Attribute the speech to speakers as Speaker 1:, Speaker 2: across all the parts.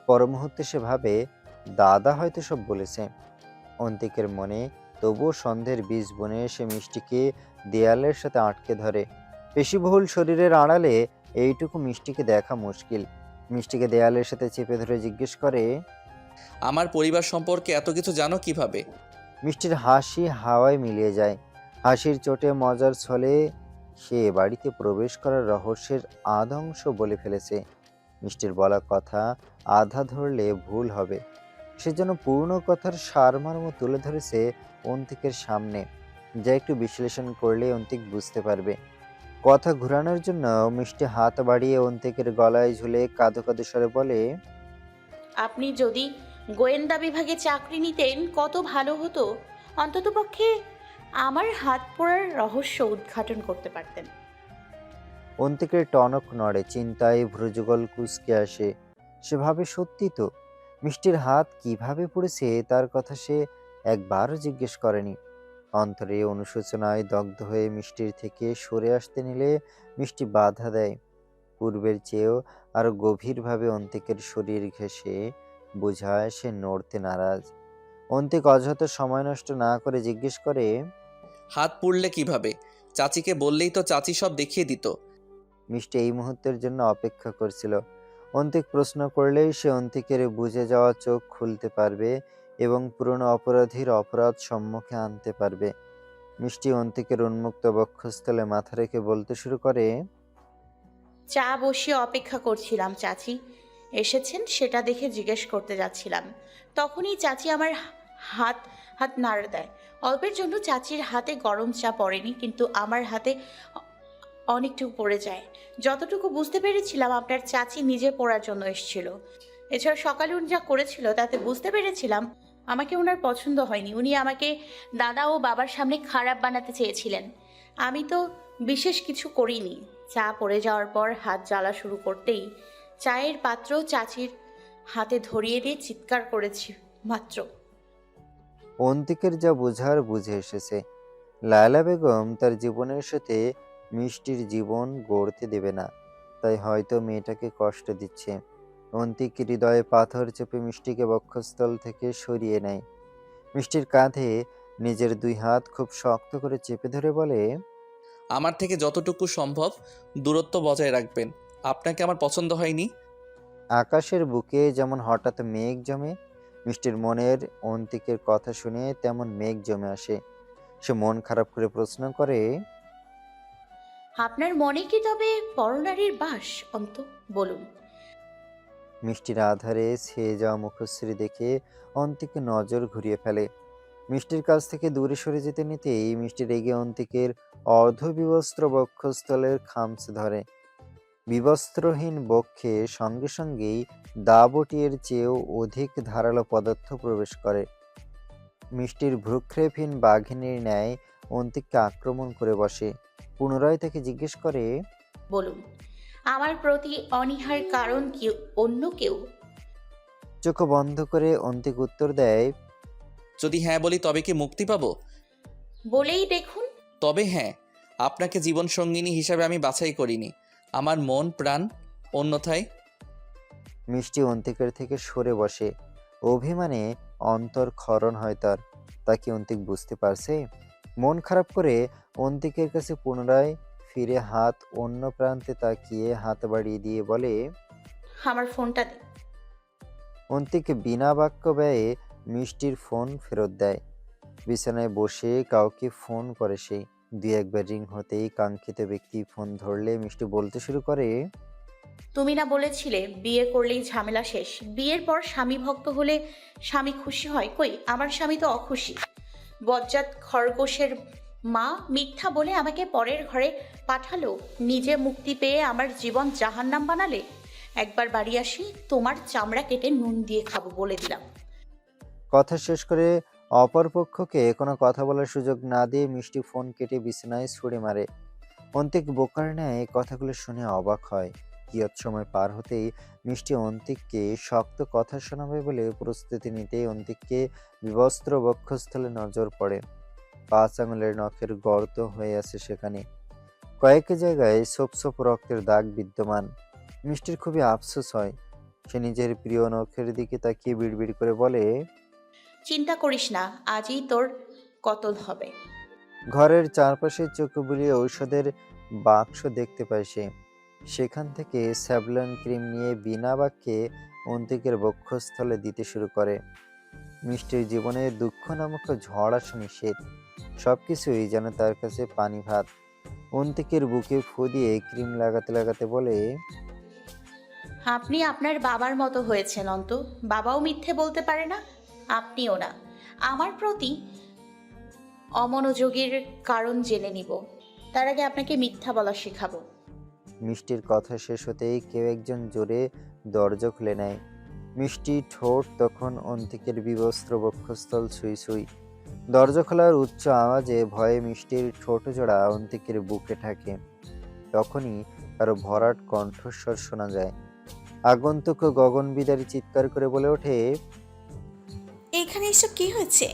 Speaker 1: পর মুহূর্তে সে ভাবে দাদা হয়তো সব বলেছে। অন্তিকের মনে তবুও সন্দেহের বীজ বনে সে মিষ্টিকে দেয়ালের সাথে আটকে ধরে। পেশিবহুল শরীরের আড়ালে এইটুকু মিষ্টিকে দেখা মুশকিল। মিষ্টিকে দেয়ালের সাথে চেপে ধরে জিজ্ঞেস করে,
Speaker 2: আমার পরিবার সম্পর্কে এত কিছু জানো কিভাবে?
Speaker 1: মিষ্টির হাসি হাওয়ায় মিলিয়ে যায়। হাসির চোটে মজার ছলে সে বাড়িতে প্রবেশ করার রহস্যের আধা অংশ বলে ফেলেছে। মিষ্টির বলা কথা আধা ধরলে ভুল হবে। সেজন্য পূর্ণ কথার সারমর্ম তুলে ধরেছে অন্তিকের সামনে, যা একটু বিশ্লেষণ করলে অন্তিক বুঝতে পারবে। কথা ঘুরানোর জন্য মিষ্টি হাত বাড়িয়ে অন্তিকের গলায় ঝুলে কাঁদো কাঁদো স্বরে বলে,
Speaker 3: আপনি যদি গোয়েন্দা বিভাগে চাকরি নিতেন কত ভালো হতো। অন্ততপক্ষে আমার হাত পোড়ার রহস্য উদ্ঘাটন করতে পারতেন।
Speaker 1: অন্তিকের টনক নড়ে, চিন্তায় ভ্রুযুগল কুঁচকে আসে। সে ভাবে সত্যি তো, মিষ্টির হাত কিভাবে পড়েছে তার কথা সে একবারও জিজ্ঞেস করেনি। অন্তরে অনুশোচনায় দগ্ধ হয়ে মিষ্টির থেকে সরে আসতে নিলে মিষ্টি বাধা দেয়। পূর্বের চেয়েও আরো গভীরভাবে অন্তিকের শরীর ঘেঁষে বোঝায় সে নড়তে নারাজ। অন্তিক অযথা সময় নষ্ট না করে জিজ্ঞেস করে,
Speaker 2: হাত পুড়লে কিভাবে? চাচিকে বললেই তো চাচি সব দেখিয়ে দিত।
Speaker 1: মিষ্টি এই মুহূর্তের জন্য অপেক্ষা করছিল। অন্তিক প্রশ্ন করলেই সে অন্তিকের বুঝে যাওয়া চোখ খুলতে পারবে এবং পুরনো অপরাধীর অপরাধ সম্মুখে আনতে পারবে। মিষ্টি অন্তিকের উন্মুক্ত বক্ষস্থলে মাথা রেখে বলতে শুরু করে,
Speaker 3: চা বসিয়ে অপেক্ষা করছিলাম, চাচি এসেছেন সেটা দেখে জিজ্ঞেস করতে যাচ্ছিলাম। তখনই চাচি আমার হাত হাত নাড়া দেয়। অল্পের জন্য চাচির হাতে গরম চা পড়েনি, কিন্তু আমার হাতে অনেকটুকু পড়ে যায়। যতটুকু বুঝতে পেরেছিলাম আপনার চাচি নিজে পড়ার জন্য এসেছিল। এছাড়া সকালে উনি যা করেছিল তাতে বুঝতে পেরেছিলাম আমাকে ওনার পছন্দ হয়নি। উনি আমাকে দাদা ও বাবার সামনে খারাপ বানাতে চেয়েছিলেন। আমি তো বিশেষ কিছু করিনি। চা পড়ে যাওয়ার পর হাত জ্বালা শুরু করতেই চায়ের পাত্র চাচির হাতে ধরিয়ে দিয়ে চিৎকার করেছি মাত্র।
Speaker 1: অন্তিকের যা বোঝার বুঝে এসেছে। লায়লা বেগম তার জীবনের সাথে মিষ্টির জীবন গড়তে দেবে না, তাই হয়তো মেয়েটাকে কষ্ট দিচ্ছে। অন্তিক হৃদয়ে পাথর চেপে মিষ্টিকে বক্ষস্থল থেকে সরিয়ে নেয়। মিষ্টির কাঁধে নিজের দুই হাত খুব শক্ত করে চেপে ধরে বলে,
Speaker 2: আমার থেকে যতটুকু সম্ভব দূরত্ব বজায় রাখবেন। আপনাকে আমার পছন্দ হয়নি।
Speaker 1: আকাশের বুকে যেমন হঠাৎ মেঘ জমে, মিষ্টির মনের অন্তিকের কথা শুনে তেমন মেঘ জমে আসে। সে মন খারাপ করে প্রশ্ন করে,
Speaker 3: আপনার মনে কি তবে পরনারীর বাস? অন্ত বলুন।
Speaker 1: মিষ্টির আধারে ছেয়ে যাওয়া মুখশ্রী দেখে অন্তিকে নজর ঘুরিয়ে ফেলে। মিষ্টির কাছ থেকে দূরে সরে যেতে নিতেই মিষ্টি রেগে অন্তিকের অর্ধবিবস্ত্র বক্ষস্থলের খামচে ধরে। বিবস্ত্রহীন বক্ষে সঙ্গে সঙ্গেই দাবটির চেয়েও অধিক ধারালো পদার্থ প্রবেশ করে। মিষ্টির ভ্রুক্ষেপহীন বাঘিনীর ন্যায় অন্তিককে আক্রমণ করে বসে। পুনরায় তাকে জিজ্ঞেস করে,
Speaker 3: বলুন, আমার প্রতি অনীহার কারণ কি? অন্য কেউ?
Speaker 1: চোখ বন্ধ করে অন্তিক উত্তর দেয়,
Speaker 2: যদি হ্যাঁ বলি তবে কি মুক্তি পাবো?
Speaker 3: বলেই দেখুন।
Speaker 2: তবে হ্যাঁ, আপনাকে জীবন সঙ্গিনী হিসাবে আমি বাছাই করিনি। আমার মন প্রাণ অন্যথায়।
Speaker 1: মিষ্টি অন্তিকের থেকে সরে বসে। অভিমানে অন্তর ক্ষরণ হয় তার। তা কি অন্তিক বুঝতে পারছে? মন খারাপ করে অন্তিকের কাছে পুনরায় ফিরে হাত অন্য প্রান্তে তাকিয়ে হাত বাড়িয়ে দিয়ে বলে,
Speaker 3: আমার ফোনটা দিন।
Speaker 1: অন্তিক বিনা বাক্য ব্যয়ে মিষ্টির ফোন ফেরত দেয়। বিছানায় বসে কাউকে ফোন করে সে। দুই একবার রিং হতেই কাঙ্ক্ষিত ব্যক্তি ফোন ধরলে মিষ্টি বলতে শুরু করে,
Speaker 3: তুমি না বলেছিলে বিয়ে করলেই ঝামেলা শেষ? বিয়ের পর স্বামী ভক্ত হলে স্বামী খুশি হয়? কই, আমার স্বামী তো অখুশি। বজ্জাত খরগোশের মা মিথ্যা বলে আমাকে পরের ঘরে পাঠালো। নিজে মুক্তি পেয়ে আমার জীবন জাহান্নাম বানালে। একবার বাড়ি আসি, তোমার চামড়া কেটে নুন দিয়ে খাবো বলে দিলাম।
Speaker 1: কথা শেষ করে অপর পক্ষকে কোনো কথা বলার সুযোগ না দিয়ে মিষ্টি ফোন কেটে বিছানায় ছুঁড়ে মারে। অন্তিক বোকার ন্যায় কথাগুলো শুনে অবাক হয়। কিয়ৎ সময় পার হতেই মিষ্টি অন্তিককে শক্ত কথা শোনাবে বলে প্রস্তুতি নিতেই অন্তিককে বিবস্ত্র বক্ষস্থলে নজর পড়ে। 5 আঙুলের নখের গর্ত হয়ে আছে সেখানে। কয়েক জায়গায় ছোপ ছোপ রক্তের দাগ বিদ্যমান। মিষ্টির খুবই আফসোস হয়। সে নিজের প্রিয় নখের দিকে তাকিয়ে বিড়বিড় করে বলে,
Speaker 3: চিন্তা করিস না, আজই তোর কতল হবে।
Speaker 1: ঘরের চারপাশে চোখ বুলিয়ে ঔষধের বাক্স দেখতে পায় সে। সেখান থেকে স্যাভলন ক্রিম নিয়ে বিনা বাক্যে অন্তিকের বক্ষস্থলে দিতে শুরু করে। মিষ্টির জীবনে দুঃখ নামক ঝড় আসা নিষেধ। সবকিছুই যেন তার কাছে পানি ভাত। অন্তিকের বুকে ফু দিয়ে ক্রিম লাগাতে লাগাতে বলে,
Speaker 3: আপনি আপনার বাবার মতো হয়েছেন অন্ত। বাবাও মিথ্যে বলতে পারে না, আপনিও না। আমার প্রতি অমনোযোগের কারণ জেনে নিব, তার আগে আপনাকে মিথ্যা বলা শেখাবো।
Speaker 1: মিষ্টির কথা শেষ হতেই কেউ একজন জোরে দরজা খুলে নেয়। মিষ্টি ঠোঁট তখন অন্তিকের বিবস্ত্র বক্ষস্থল ছুঁই ছুঁই। দরজা খোলার উচ্চ আওয়াজে ভয়ে মিষ্টির ঠোঁট জোড়া অন্তিকের বুকে ঠেকে। তখনই কারো ভরাট কণ্ঠস্বর শোনা যায়। আগন্তুক গগনবিদারী চিৎকার করে বলে ওঠে।
Speaker 4: এখানে এসব কি হয়েছে?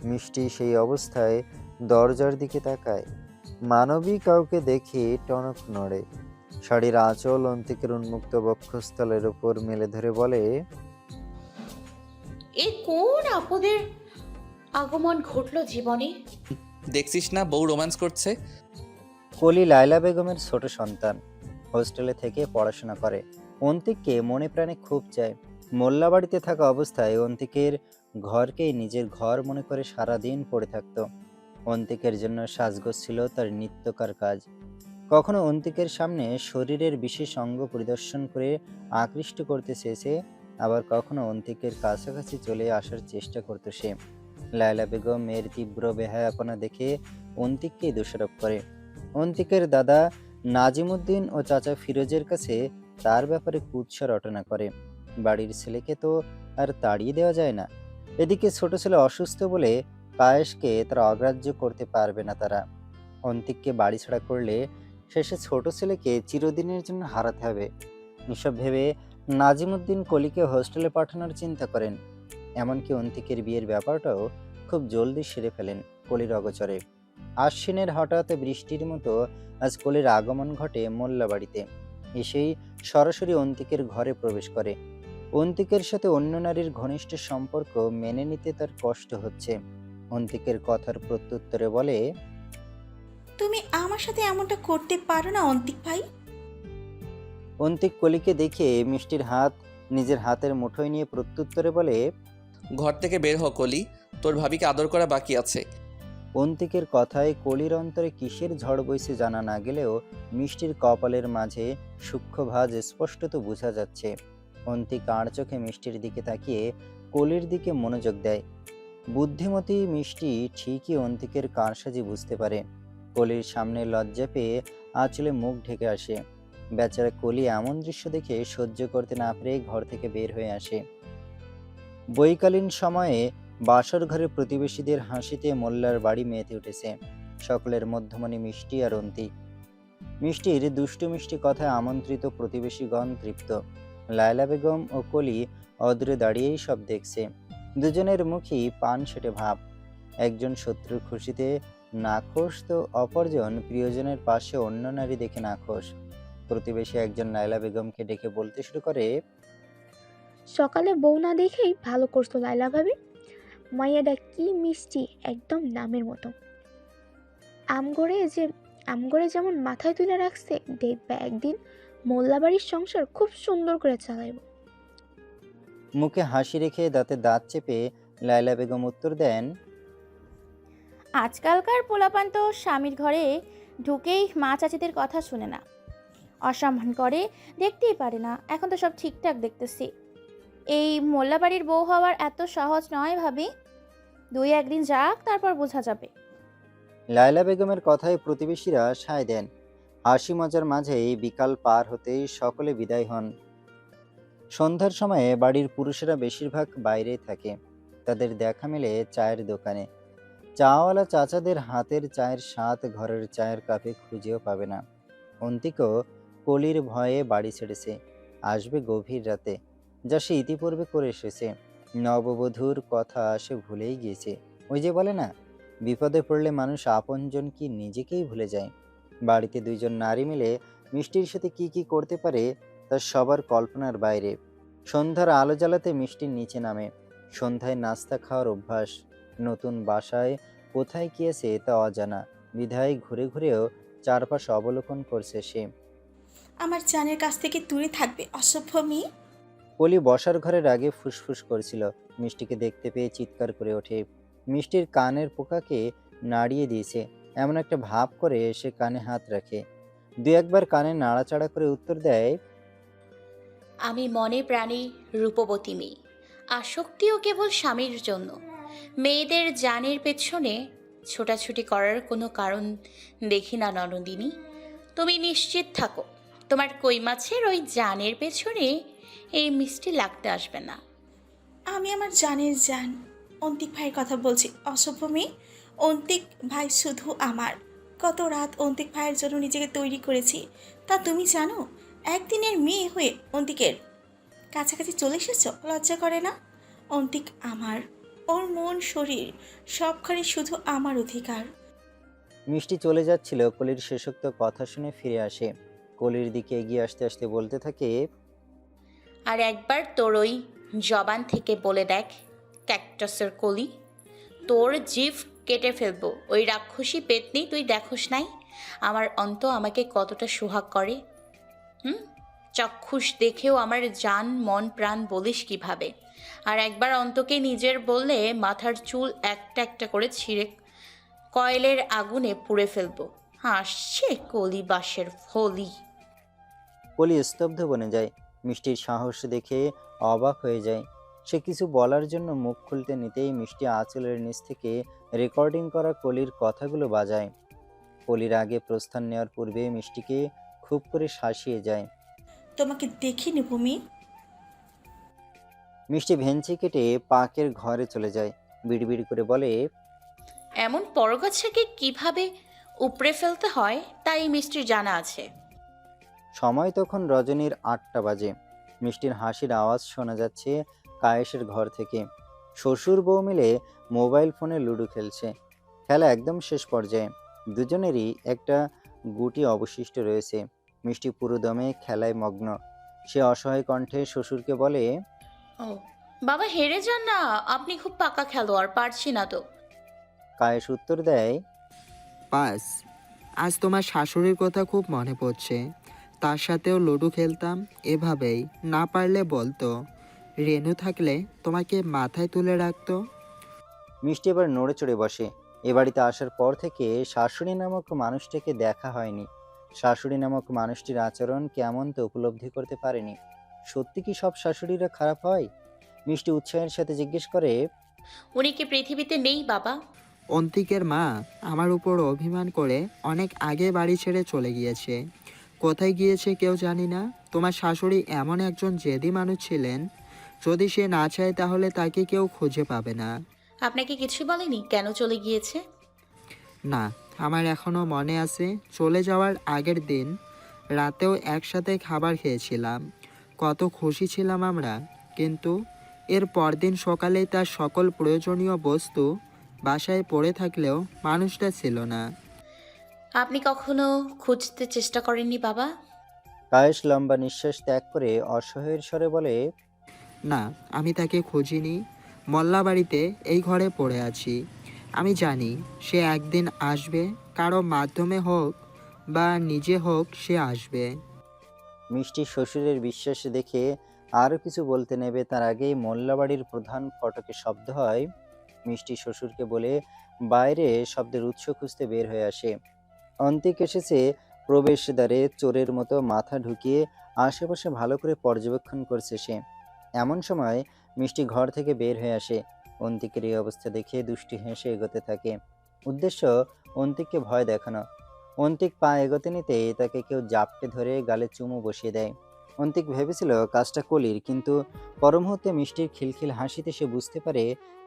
Speaker 1: মিষ্টি সেই অবস্থায় দরজার দিকে তাকায়। মানবী কাউকে দেখে টনক নড়ে। শাড়ির আঁচল অন্তিকের উন্মুক্ত বক্ষস্থলের উপর মেলে ধরে বলে,
Speaker 3: এ কোন আপদের আগমন ঘটলো জীবনে?
Speaker 2: দেখছিস না বউ রোম্যান্স করছে?
Speaker 1: কলি লায়লা বেগমের ছোট সন্তান, হোস্টেলে থেকে পড়াশোনা করে। অন্তিককে মনে প্রাণে খুব চায়। মোল্লা বাড়িতে থাকা অবস্থায় অন্তিকের ঘরকেই নিজের ঘর মনে করে সারাদিন পড়ে থাকতো। অন্তিকের জন্য সাজগোজ ছিল তার নিত্যকার কাজ। কখনো অন্তিকের সামনে শরীরের বিশেষ অঙ্গ পরিদর্শন করে আকৃষ্ট করতে চেয়েছে, আবার কখনো অন্তিকের কাছাকাছি চলে আসার চেষ্টা করতো সে। লায়লা বেগম মেয়ের তীব্র বেহায়াপনা দেখে অন্তিককেই দোষারোপ করে। অন্তিকের দাদা নাজিমুদ্দিন ও চাচা ফিরোজের কাছে তার ব্যাপারে কুৎসা রটনা করে। বাড়ির ছেলেকে তো আর তাড়িয়ে দেওয়া যায় না। এদিকে ছোট ছেলে অসুস্থ বলে পায়েশকে তারা অগ্রাহ্য করতে পারবে না তারা। অন্তিককে বাড়ি ছাড়া করলে শেষে ছোট ছেলেকে চিরদিনের জন্য হারাতে হবে। এসব ভেবে নাজিমুদ্দিন কলিকে হোস্টেলে পাঠানোর চিন্তা করেন। এমনকি অন্তিকের বিয়ের ব্যাপারটাও খুব জলদি সেরে ফেলেন কলির অগোচরে। আশ্বিনের হঠাৎ বৃষ্টির মতো আজ কলির আগমন ঘটে মোল্লা বাড়িতে। এসেই সরাসরি অন্তিকের ঘরে প্রবেশ করে। অন্তিকের সাথে অন্য নারীর ঘনিষ্ঠ সম্পর্ক মেনে নিতে তার কষ্ট হচ্ছে। অন্তিকের কথার প্রত্যুত্তরে বলে,
Speaker 4: তুমি আমার সাথে এমনটা করতে পারো না অন্তিক ভাই।
Speaker 1: অন্তিক কলিকে দেখে মিষ্টির হাত নিজের হাতের মুঠোয় নিয়ে প্রত্যুত্তরে বলে,
Speaker 2: ঘর থেকে বের হ কলি, তোর ভাবিকে আদর করা বাকি আছে।
Speaker 1: অন্তিকের কথায় কলির অন্তরে কিসের ঝড় বইছে জানা না গেলেও মিষ্টির কপালের মাঝে সূক্ষ্ম ভাঁজ স্পষ্টত বোঝা যাচ্ছে। অন্তিক আড় চোখে মিষ্টির দিকে তাকিয়ে কলির দিকে মনোযোগ দেয়। বুদ্ধিমতী মিষ্টি ঠিকই অন্তিকের কারসাজি বুঝতে পারে। কলির সামনে লজ্জা পেয়ে আঁচলে মুখ ঢেকে আসে। বেচারা কলি এমন দৃশ্য দেখে সহ্য করতে না পেরে ঘর থেকে বের হয়ে আসে। বৈকালীন সময়ে বাসর ঘরে প্রতিবেশীদের হাসিতে মোল্লার বাড়ি মেতে উঠেছে। সকলের মধ্যমণি মিষ্টি আর অন্তিক। মিষ্টির দুষ্টু মিষ্টি কথায় আমন্ত্রিত প্রতিবেশীগণ তৃপ্ত। লায়লা বেগম ও কলি অদূরে দাঁড়িয়েই সব দেখছে। দুজনের মুখই পান সেটে ভাব। একজন শত্রুর খুশিতে নাখোশ তো অপরজন প্রিয়জনের পাশে অন্য নারী দেখে নাখোশ। প্রতিবেশী একজন লায়লা বেগমকে ডেকে বলতে শুরু করে,
Speaker 5: সকালে বউ না দেখেই ভালো করতো লাইলা ভাবি। মাইয়াটা কি মিষ্টি, একদম নামের মতো। আমগরে যেমন মাথায় তুলে রাখছে, দেখবে একদিন মোল্লাবাড়ির সংসার খুব সুন্দর করে চালাইব।
Speaker 1: মুখে হাসি রেখে দাঁতে দাঁত চেপে লায়লা বেগম উত্তর দেন,
Speaker 6: আজকালকার পোলাপান তো স্বামীর ঘরে ঢুকেই মা চাচিদের কথা শুনে না, অসম্মান করে, দেখতেই পারে না। এখন তো সব ঠিকঠাক দেখতেছি। এই মোল্লাবাড়ির বউ হওয়ার এত সহজ নয় ভাবি, 2-1 দিন যাক, তারপর বোঝা যাবে।
Speaker 1: লায়লা বেগমের কথায় প্রতিবেশীরা সায় দেন। হাসি মজার মাঝেই বিকাল পার হতেই সকলে বিদায় হন। সন্ধ্যার সময়ে বাড়ির পুরুষেরা বেশিরভাগ বাইরেই থাকে। তাদের দেখা মেলে চায়ের দোকানে। চাওয়ালা চাচাদের হাতের চায়ের স্বাদ ঘরের চায়ের কাপে খুঁজেও পাবে না। অন্তিকও কলির ভয়ে বাড়ি ছেড়েছে, আসবে গভীর রাতে, যা সে ইতিপূর্বে করে এসেছে। নববধূর কথা সে ভুলেই গিয়েছে। ওই যে বলে না, বিপদে পড়লে মানুষ আপনজন কি নিজেকেই ভুলে যায়। বাড়িতে দুইজন নারী মিলে মিষ্টির সাথে কি কি করতে পারে তার সবার কল্পনার বাইরে। সন্ধ্যার আলো জ্বালাতে মিষ্টির নিচে নামে। সন্ধ্যায় নাস্তা খাওয়ার অভ্যাস। নতুন বাসায় কোথায় গিয়েছে তা অজানা, বিধায় ঘুরে ঘুরেও চারপাশ অবলোকন করছে সে।
Speaker 4: আমার জানের কাছ থেকে দূরে থাকবে অসভ্য মেয়ে।
Speaker 1: কলি বসার ঘরের আগে ফুসফুস করছিল। মিষ্টিকে দেখতে পেয়ে চিৎকার করে ওঠে। মিষ্টির কানের পোকাকে নাড়িয়ে দিয়েছে এমন একটা ভাব করে সে কানে হাত রাখে। দু একবার কানে নাড়াচাড়া করে উত্তর দেয়,
Speaker 3: আমি মনে প্রাণে রূপবতী মেয়ে, আসক্তিও কেবল স্বামীর জন্য। মেয়েদের জানের পেছনে ছোটাছুটি করার কোনো কারণ দেখি না ননদিনী। তুমি নিশ্চিত থাকো, তোমার কই মাছের ওই জানের পেছনে এই মিষ্টি লাগতে আসবে না।
Speaker 4: আমি আমার জানের জান অন্তিক ভাইয়ের কথা বলছি অসভ্য মেয়ে। অন্তিক ভাই শুধু আমার। কত রাত অন্তিক ভাইয়ের জন্য নিজেকে তৈরি করেছি তা তুমি জানো? একদিনের মেয়ে হয়ে অন্তিকের কাছাকাছি চলে এসেছো, লজ্জা করে না? অন্তিক আমার, ওর মন শরীর সবখানে শুধু আমার অধিকার।
Speaker 1: মিষ্টি চলে যাচ্ছিল কলির শেষোক্ত কথা শুনে ফিরে আসে। কলির দিকে এগিয়ে আসতে আসতে বলতে থাকে,
Speaker 3: আর একবার তোর ওই জবান থেকে বলে দেখ ক্যাকটাসের কলি, তোর জিভ কেটে ফেলবো। ওই রাক্ষসী পেতনি তুই দেখোস নাই আমার অন্ত আমাকে কতটা সোহাগ করে? চক্ষুষ দেখেও আমার জান মন প্রাণ বলিস কিভাবে? আর একবার অন্তকে নিজের বললে মাথার চুল একটা একটা করে ছিঁড়ে কয়েলের আগুনে পুড়ে ফেলবো। হাসছে কলি বাসের ফলি।
Speaker 1: কলি স্তব্ধ বনে যায়। মিষ্টির সাহস দেখে অবাক হয়ে যায়। সে কিছু বলার জন্য মুখ খুলতে নিতেই মিষ্টি আঁচলের নিচ থেকে রেকর্ডিং করা কলির কথাগুলো বাজায়। কলির আগে প্রস্থান নেওয়ার পূর্বে মিষ্টিকে খুব করে শাসিয়ে যায়।
Speaker 4: তোমাকে দেখিনি ভূমি।
Speaker 1: মিষ্টি ভেঞ্চি কেটে পাকের ঘরে চলে যায়। বিড়বিড় করে বলে,
Speaker 3: এমন পরগাছাকে কিভাবে উপড়ে ফেলতে হয় তাই মিষ্টির জানা আছে।
Speaker 1: সময় তখন রজনীর ৮টা বাজে। মিষ্টির হাসির আওয়াজ শোনা যাচ্ছে কায়েসের ঘর থেকে। শ্বশুর বউ মিলে মোবাইল ফোনে লুডো খেলছে। খেলা একদম শেষ পর্যায়ে। দুজনেরই একটা গুটি অবশিষ্ট রয়েছে। মিষ্টি পুরো দমে খেলায় মগ্ন। সে অসহায় কণ্ঠে শ্বশুরকে বলে,
Speaker 3: ও বাবা, হেরে যান না, আপনি খুব পাকা খেলোয়াড়, পারছি না তো।
Speaker 1: কায়েস উত্তর দেয়,
Speaker 7: পাস। আজ তোমার শাশুড়ির কথা খুব মনে পড়ছে। তার সাথেও লুডো খেলতাম এভাবেই। না পারলে বলতো, রেনু থাকলে তোমাকে মাথায় তুলে রাখতো।
Speaker 1: মিষ্টি এবার নড়ে চড়ে বসে। এ বাড়িতে আসার পর থেকে শাশুড়ি নামক মানুষটাকে দেখা হয়নি। শাশুড়ি নামক মানুষটির আচরণ কেমন তা উপলব্ধি করতে পারেনি। সত্যি কি সব শাশুড়িরা খারাপ হয়? মিষ্টি উৎসাহের সাথে জিজ্ঞেস করে,
Speaker 3: উনি কি পৃথিবীতে নেই বাবা?
Speaker 7: অন্তিকের মা আমার উপর অভিমান করে অনেক আগে বাড়ি ছেড়ে চলে গিয়েছে। কোথায় গিয়েছে কেউ জানি না। তোমার শাশুড়ি এমন একজন জেদি মানুষ ছিলেন, যদি সে না চায় তাহলে তাকে কেউ খুঁজে পাবে না।
Speaker 3: আপনাকে কিছু বলেনি কেন চলে গিয়েছে?
Speaker 7: না, আমার এখনো মনে আছে চলে যাওয়ার আগের দিন রাতেও একসাথে খাবার খেয়েছিলাম। কত খুশি ছিলাম আমরা। কিন্তু এর পরদিন সকালেই তার সকল প্রয়োজনীয় বস্তু বাসায় পড়ে থাকলেও মানুষটা ছিল না।
Speaker 3: আপনি কখনো খুঁজতে চেষ্টা করেননি বাবা?
Speaker 1: কায়েস লম্বা নিঃশ্বাস ত্যাগ করে অসহায়ের স্বরে বলে,
Speaker 7: না, আমি তাকে খুঁজিনি। মোল্লাবাড়িতে এই ঘরে পড়ে আছি। আমি জানি সে একদিন আসবে, কারো মাধ্যমে হোক বা নিজে হোক সে আসবে।
Speaker 1: মিষ্টি শ্বশুরের বিশ্বাস দেখে আরও কিছু বলতে নেবে তার আগেই মোল্লাবাড়ির প্রধান ফটকে শব্দ হয়। মিষ্টি শ্বশুরকে বলে বাইরে শব্দের উৎস খুঁজতে বের হয়ে আসে। অন্তিক এসেছে প্রবেশদ্বারে চোরের মতো মাথা ঢুকিয়ে আশেপাশে ভালো করে পর্যবেক্ষণ করছে সে। এমন সময় মিষ্টি ঘর থেকে বের হয়ে আসে। অন্তিকের এই অবস্থা দেখে দুষ্টি হেসে এগোতে থাকে। উদ্দেশ্য অন্তিককে ভয় দেখানো। অন্তিক পা এগোতে নিতেই তাকে কেউ জাপটে ধরে গালে চুমু বসিয়ে দেয়। অন্তিক ভেবেছিল কাজটা কলির, কিন্তু পরমুহূর্তে মিষ্টির খিলখিল হাসিতে সে বুঝতে পারে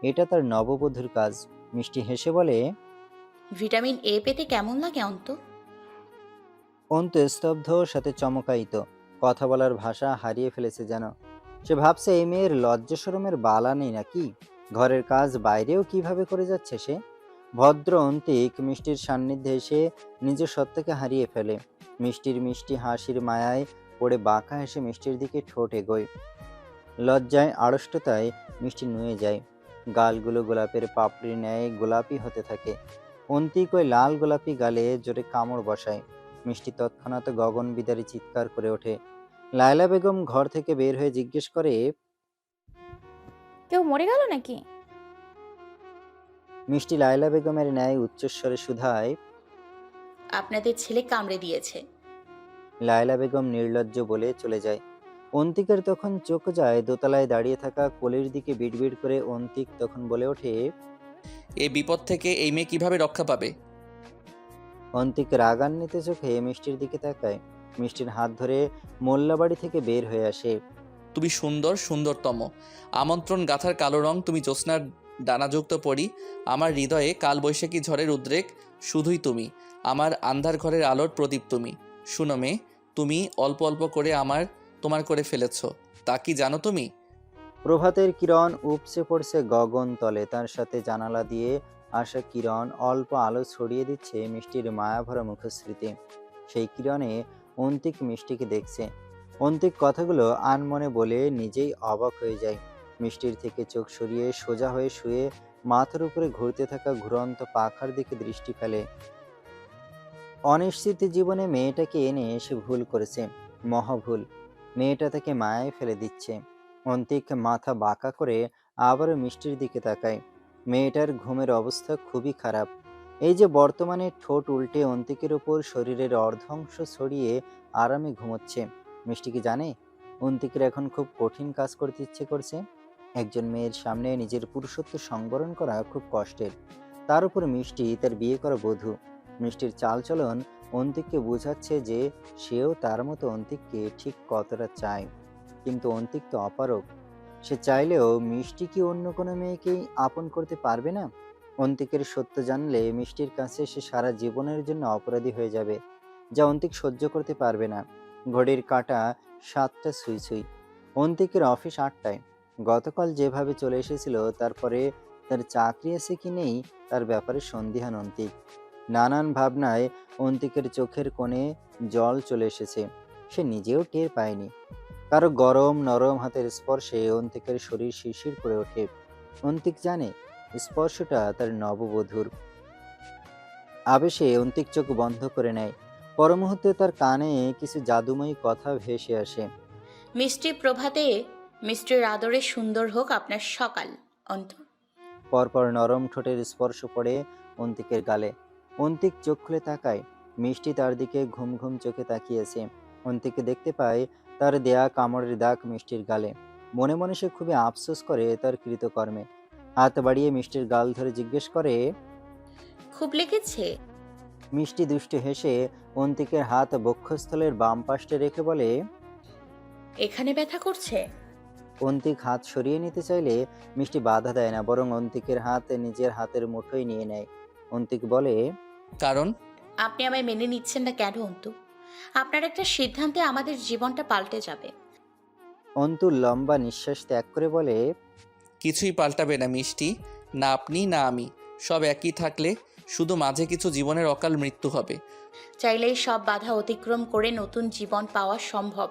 Speaker 1: এটা তার নববধূর কাজ। মিষ্টি হেসে বলে,
Speaker 3: ভিটামিন এ পেতে কেমন লাগে অন্ত?
Speaker 1: অন্ত স্তব্ধ, সাথে চমকায়িত। কথা বলার ভাষা হারিয়ে ফেলেছে যেন। সে ভাবছে এই মেয়ের লজ্জা শরমের বালা নেই নাকি? ঘরের কাজ বাইরেও কিভাবে করে যাচ্ছে সে। ভদ্র অন্তিক মিষ্টির সান্নিধ্যে এসে নিজের সত্তাকে হারিয়ে ফেলে। মিষ্টির মিষ্টি হাসির মায়ায় পড়ে বাঁকা হেসে মিষ্টির দিকে ঠোঁট এগোয়। লজ্জায় আড়ষ্টতায় মিষ্টি নুয়ে যায়। গালগুলো গোলাপের পাপড়ির ন্যায় গোলাপি হতে থাকে। অন্তিক ওই লাল গোলাপি গালে জোরে কামড় বসায়। মিষ্টি তৎক্ষণাৎ গগনবিদারী চিৎকার করে ওঠে। লায়লা বেগম ঘর থেকে বের হয়ে জিজ্ঞেস করে,
Speaker 6: কেউ মরে গেল নাকি?
Speaker 1: মিষ্টি লায়লা বেগমের ন্যায় উচ্চস্বরে শুধায়।
Speaker 3: আপনাদের ছেলে কামড়ে দিয়েছে।
Speaker 1: লায়লা বেগম নির্লজ্জ বলে চলে যায়। অন্তিকের তখন চোখ যায় দোতলায় দাঁড়িয়ে থাকা কোলের দিকে বিড়বিড় করে। অন্তিক তখন বলে ওঠে,
Speaker 2: এই বিপদ থেকে এই মেয়ে কিভাবে রক্ষা পাবে?
Speaker 1: অন্তিক রাগান্বিত চোখে মিষ্টির দিকে তাকায়। মিষ্টির হাত ধরে মোল্লাবাড়ি থেকে বের হয়ে আসে।
Speaker 2: তুমি সুন্দর, সুন্দরতম। আমন্ত্রণ গাথার কালো রং তুমি, জ্যোৎস্নার ডানাযুক্ত পরি। আমার হৃদয়ে কালবৈশাখী ঝড়ের উদ্রেক শুধুই তুমি। আমার আন্ধার ঘরের আলোর প্রদীপ তুমি। শুনো মেয়ে, তুমি অল্প অল্প করে তোমার করে ফেলেছ, তা কি জানো তুমি?
Speaker 1: প্রভাতের কিরণ উপচে পড়ছে গগন তলে। তার সাথে জানালা দিয়ে আসা কিরণ অল্প আলো ছড়িয়ে দিচ্ছে মিষ্টির মায়াভরা মুখশ্রীতে। সেই কিরণে অন্তিক মিষ্টিকে দেখছে। অন্তিক কথাগুলো আনমনে বলে নিজেই অবাক হয়ে যায়। মিষ্টির থেকে চোখ সরিয়ে সোজা হয়ে শুয়ে মাথার উপরে ঘুরতে থাকা ঘুরন্ত পাখার দিকে দৃষ্টি ফেলে। অনিশ্চিত জীবনে মেয়েটাকে এনে সে ভুল করেছে, মহাভুল। মেয়েটা তাকে মায়ায় ফেলে দিচ্ছে। অন্তিক মাথা বাঁকা করে আবারও মিষ্টির দিকে তাকায়। মেয়েটার ঘুমের অবস্থা খুবই খারাপ। এই যে বর্তমানে ঠোঁট উল্টে অন্তিকের ওপর শরীরের অর্ধাংশ ছড়িয়ে আরামে ঘুমোচ্ছে। মিষ্টি কি জানে অন্তিকের এখন খুব কঠিন কাজ করতে ইচ্ছে করছে? একজন মেয়ের সামনে নিজের পুরুষত্ব সংবরণ করা খুব কষ্টের। তার উপর মিষ্টি তার বিয়ে করা বধূ। মিষ্টির চালচলন অন্তিককে বোঝাচ্ছে যে সেও তার মতো অন্তিককে ঠিক কতটা চায়। কিন্তু অন্তিক তো অপারগ। সে চাইলেও মিষ্টি কি অন্য কোনো মেয়েকেই আপন করতে পারবে না? অন্তিকের সত্য জানলে মিষ্টির কাছে সে সারা জীবনের জন্য অপরাধী হয়ে যাবে, যা অন্তিক সহ্য করতে পারবে না। ঘড়ির কাঁটা 7টা ছুঁই ছুঁই। অন্তিকের অফিস 8টায়। গতকাল যেভাবে চলে এসেছিল, তারপরে তার চাকরি আছে কি নেই তার ব্যাপারে সন্দিহান অন্তিক। নানান ভাবনায় অন্তিকের চোখের কোণে জল চলে এসেছে। সে নিজেও টের পায়নি। কারো গরম নরম হাতের স্পর্শে অন্তিকের শরীর শিরশির করে ওঠে। অন্তিক জানে স্পর্শটা তার নববধূর। আবেশে অন্তিক চোখ বন্ধ করে নেয়। পর মুহূর্তে তার কানে কিছু জাদুময়ী কথা ভেসে আসে।
Speaker 3: মিষ্টি প্রভাতে মিষ্টির আদরে সুন্দর হোক আপনার সকাল। অন্ত
Speaker 1: পরপর নরম ঠোঁটের স্পর্শ পড়ে অন্তিকের গালে। অন্তিক চোখ খুলে তাকায়। মিষ্টি তার দিকে ঘুম ঘুম চোখে তাকিয়েছে। অন্তিকে দেখতে পায় তার দেয়া কামড়ের দাগ মিষ্টির গালে। মনে মনে সে খুবই আফসোস করে তার কৃতকর্মে। হাত বাড়িয়ে মিষ্টির গাল ধরে জিজ্ঞেস করে,
Speaker 3: খুব লেগেছে?
Speaker 1: মিষ্টি দুষ্টু হেসে অন্তিকের হাত বক্ষস্থলের বাম পাশে রেখে বলে,
Speaker 3: এখানে ব্যথা করছে?
Speaker 1: অন্তিক হাত সরিয়ে নিতে চাইলে মিষ্টি বাধা দেয় না, বরং অন্তিকের হাত নিজের হাতের মুঠোয় নিয়ে নেয়। অন্তিক বলে,
Speaker 2: কারণ
Speaker 3: আপনি আমায় মেনে নিচ্ছেন না কেন অন্তু? আপনার একটা সিদ্ধান্তে আমাদের জীবনটা পাল্টে যাবে।
Speaker 1: অন্তু লম্বা নিঃশ্বাস ত্যাগ করে বলে,
Speaker 2: কিছুই পাল্টাবে না মিষ্টি। না আপনি না আমি, সব একই থাকলে শুধু মাঝে কিছু জীবনের অকাল মৃত্যু হবে।
Speaker 3: চাইলেই সব বাধা অতিক্রম করে নতুন জীবন পাওয়া সম্ভব।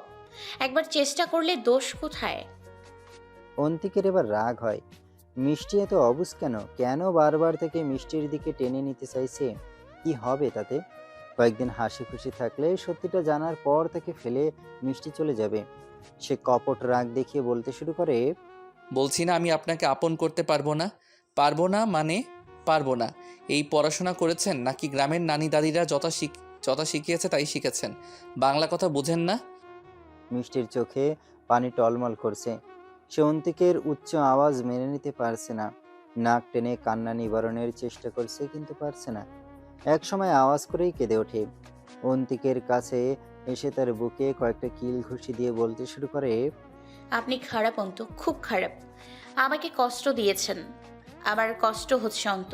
Speaker 3: একবার চেষ্টা করলে দোষ কোথায়?
Speaker 1: অন্তিকের এবার রাগ হয়। মিষ্টি এত অবুঝ কেন? কেন বারবার থেকে মিষ্টির দিকে টেনে নিতে চাইছে? কি হবে তাতে? কয়েকদিন হাসি খুশি থাকলে সত্যিটা জানার পর তাকে ফেলে মিষ্টি চলে যাবে। সে কপট রাগ দেখিয়ে বলতে শুরু করে,
Speaker 2: বলছি না আমি আপনাকে আপন করতে পারবো না। পারবো না মানে পারবো না। এই পড়াশোনা করেছেন নাকি গ্রামের নানি দাদিরা যথা শিখিয়েছে তাই শিখেছেন? বাংলা কথা বুঝেন না?
Speaker 1: মিষ্টির চোখে পানি টলমল করছে। সে অন্তিকের উচ্চ আওয়াজ মেনে নিতে পারছে না। নাক টেনে কান্না নিবারণের চেষ্টা করছে, কিন্তু পারছে না। এক সময় আওয়াজ করেই কেঁদে ওঠে। অন্তিকের কাছে এসে তার বুকে কয়েকটা কিল ঘুষি দিয়ে বলতে শুরু করে,
Speaker 3: আপনি খারাপ অন্তু, খুব খারাপ। আমাকে কষ্ট দিয়েছেন। আমার কষ্ট হচ্ছে অন্ত।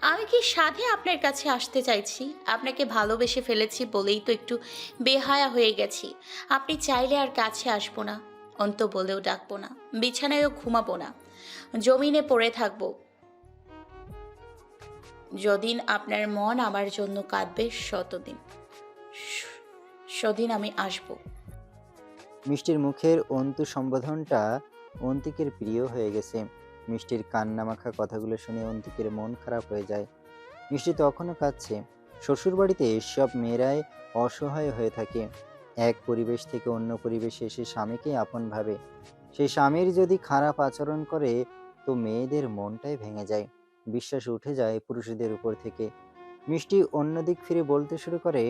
Speaker 3: আমি কি সাধে আপনার কাছে আসতে চাইছি? আপনাকে ভালোবেসে ফেলেছি বলেই তো একটু বেহায়া হয়ে গেছি। আপনি চাইলে আর কাছে আসবো না, অন্ত বলেও ডাকবো না, বিছানায়ও ঘুমাবো না, জমিনে পড়ে থাকবো। যদিন আপনার মন আমার জন্য কাঁদবে, সেদিন আমি আসবো।
Speaker 1: মিষ্টির মুখের অন্তু সম্বোধনটা অন্তিকের প্রিয় হয়ে গেছে। মিষ্টির কান্নামাখা কথাগুলো শুনে অন্তিকের মন খারাপ হয়ে যায়। মিষ্টি তখনও কাঁদছে। শ্বশুরবাড়িতে সব মেয়েরাই অসহায় হয়ে থাকে। এক পরিবেশ থেকে অন্য পরিবেশে এসে স্বামীকে আপন ভাবে। সেই স্বামীর যদি খারাপ আচরণ করে তো মেয়েদের মনটাই ভেঙে যায়, বিশ্বাস উঠে যায় পুরুষদের উপর থেকে। মিষ্টি অন্যদিক ফিরে বলতে শুরু করে,